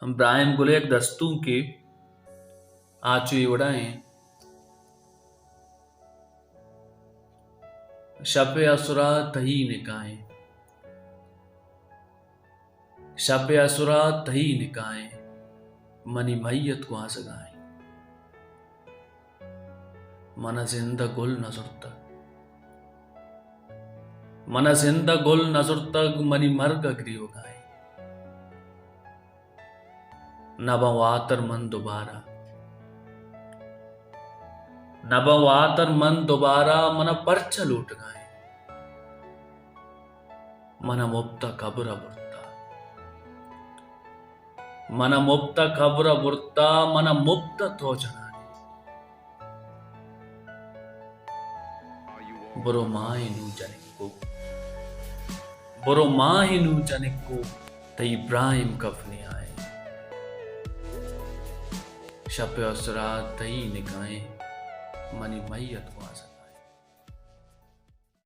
हम ब्राह्म गुलेक दस्तू के आचु उड़ाएं शपे असुरा तही निकाएं, शपे असुरा तही निकाएं, मनी मैयत को आसगाएं। मन जिंद गुल नजुर मन जिंद गुल नजुर मनी मर्ग ग्रीव गाए। नबवातर मन दोबारा, नबवातर मन दोबारा, मन परच लूट गाए। मन मुक्त कब्र बुरता, मन मुक्त कब्र बुरता, मन मुक्त तो जनाने। बुरो माहिनु जनिको, बुरो माहिनु जनिको, तई इब्राहिम कफने आए। शपे असरा तई निकाएं, मनी मैयत को आसगाएं।